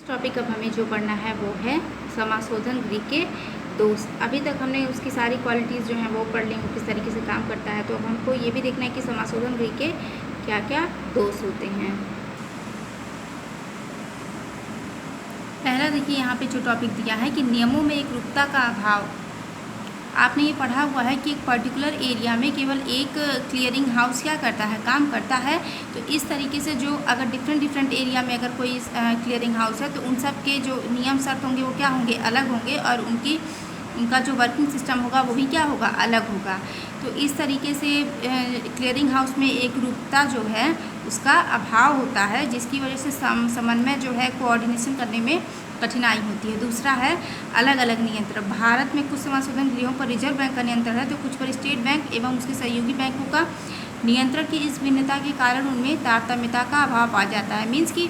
Topic अब हमें जो पढ़ना है वो है समाशोधन गृह के दोष। अभी तक हमने उसकी सारी क्वालिटीज़ जो हैं वो पढ़ ली, वो किस तरीके से काम करता है। तो अब हमको ये भी देखना है कि समाशोधन गृह के क्या क्या दोष होते हैं। पहला देखिए यहाँ पे जो टॉपिक दिया है कि नियमों में एकरूपता का अभाव। आपने ये पढ़ा हुआ है कि एक पर्टिकुलर एरिया में केवल एक क्लियरिंग हाउस क्या करता है, काम करता है। तो इस तरीके से जो अगर डिफरेंट एरिया में अगर कोई क्लियरिंग हाउस है तो उन सब के जो नियम शर्त होंगे वो क्या होंगे, अलग होंगे, और उनका जो वर्किंग सिस्टम होगा वो भी क्या होगा, अलग होगा। तो इस तरीके से क्लियरिंग हाउस में एकरूपता जो है उसका अभाव होता है, जिसकी वजह से समन्वय जो है कोऑर्डिनेशन करने में कठिनाई होती है। दूसरा है अलग अलग नियंत्रण। भारत में कुछ समाशोधन गृहों पर रिजर्व बैंक का नियंत्रण है तो कुछ पर स्टेट बैंक एवं उसके सहयोगी बैंकों का नियंत्रण की इस भिन्नता के कारण उनमें तारतम्यता का अभाव पा जाता है। मीन्स कि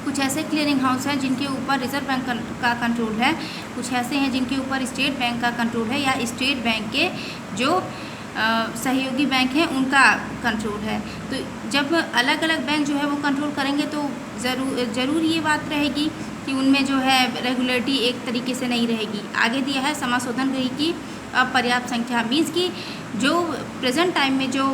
कुछ ऐसे क्लियरिंग हाउस हैं जिनके ऊपर रिजर्व बैंक का कंट्रोल है, कुछ ऐसे हैं जिनके ऊपर स्टेट बैंक का कंट्रोल है, या स्टेट बैंक के जो सहयोगी बैंक हैं उनका कंट्रोल है। तो जब अलग अलग बैंक जो है वो कंट्रोल करेंगे तो ज़रूर ये बात रहेगी कि उनमें जो है रेगुलरिटी एक तरीके से नहीं रहेगी। आगे दिया है समाशोधन गृह की अपर्याप्त संख्या। मीन्स कि जो प्रेजेंट टाइम में जो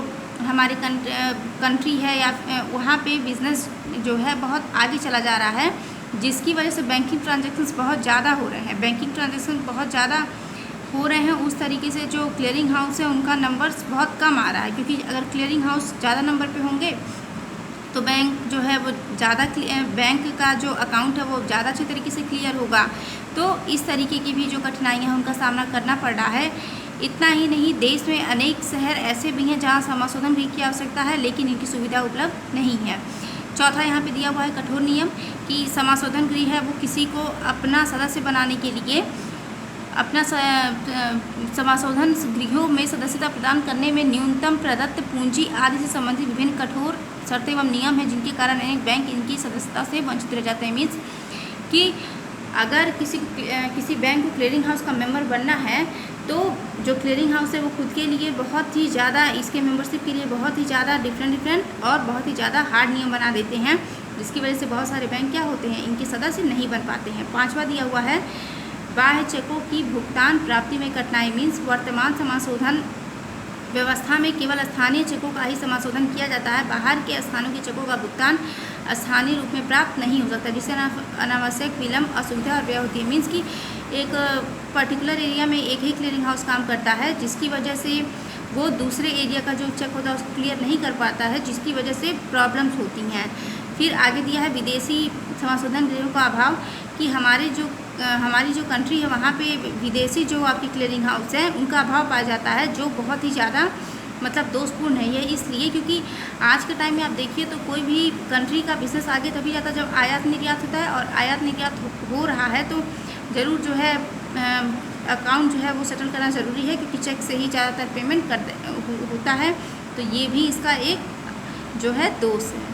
हमारे कंट्री है या वहाँ पे बिज़नेस जो है बहुत आगे चला जा रहा है, जिसकी वजह से बैंकिंग ट्रांजैक्शंस बहुत ज़्यादा हो रहे हैं। बैंकिंग ट्रांजैक्शन बहुत ज़्यादा हो रहे हैं, उस तरीके से जो क्लियरिंग हाउस है उनका नंबर्स बहुत कम आ रहा है। क्योंकि अगर क्लियरिंग हाउस ज़्यादा नंबर पे होंगे तो बैंक जो है वो ज़्यादा, बैंक का जो अकाउंट है वो ज़्यादा अच्छे तरीके से क्लियर होगा। तो इस तरीके की भी जो कठिनाइयाँ हैं उनका सामना करना पड़ रहा है। इतना ही नहीं, देश में अनेक शहर ऐसे भी हैं जहाँ समाशोधन गृह की आवश्यकता है लेकिन इनकी सुविधा उपलब्ध नहीं है। चौथा यहाँ पे दिया हुआ है कठोर नियम कि समाशोधन गृह है वो किसी को अपना सदस्य बनाने के लिए अपना समाशोधन गृहों में सदस्यता प्रदान करने में न्यूनतम प्रदत्त पूंजी आदि से संबंधित विभिन्न कठोर शर्तें एवं नियम हैं, जिनके कारण अनेक बैंक इनकी सदस्यता से वंचित रह जाते हैं। मीन्स कि अगर किसी बैंक को क्लियरिंग हाउस का मेंबर बनना है तो जो क्लियरिंग हाउस है वो खुद के लिए बहुत ही ज़्यादा, इसके मेंबरशिप के लिए बहुत ही ज़्यादा डिफरेंट और बहुत ही ज़्यादा हार्ड नियम बना देते हैं, जिसकी वजह से बहुत सारे बैंक क्या होते हैं, इनके सदस्य नहीं बन पाते हैं। पाँचवा दिया हुआ है बाह्य चेकों की भुगतान प्राप्ति में कठिनाई। मीन्स वर्तमान समाशोधन व्यवस्था में केवल स्थानीय चेकों का ही समाशोधन किया जाता है, बाहर के स्थानों के चेकों का भुगतान स्थानीय रूप में प्राप्त नहीं हो सकता, जिससे अनावश्यक विलम्ब, असुविधा और व्यय होती है। मीन्स कि एक पर्टिकुलर एरिया में एक ही क्लियरिंग हाउस काम करता है, जिसकी वजह से वो दूसरे एरिया का जो चेक होता है उसको क्लियर नहीं कर पाता है, जिसकी वजह से प्रॉब्लम्स होती हैं। फिर आगे दिया है विदेशी समाशोधन गृहों का अभाव, कि हमारी जो कंट्री है वहाँ पे विदेशी जो आपकी क्लियरिंग हाउस है उनका अभाव पाया जाता है, जो बहुत ही ज़्यादा मतलब दोषपूर्ण है। ये इसलिए क्योंकि आज के टाइम में आप देखिए तो कोई भी कंट्री का बिजनेस आगे तभी जाता है जब आयात निर्यात होता है, और आयात निर्यात हो रहा है तो ज़रूर जो है अकाउंट जो है वो सेटल करना ज़रूरी है, क्योंकि चेक से ही ज़्यादातर पेमेंट होता है। तो ये भी इसका एक जो है दोष है।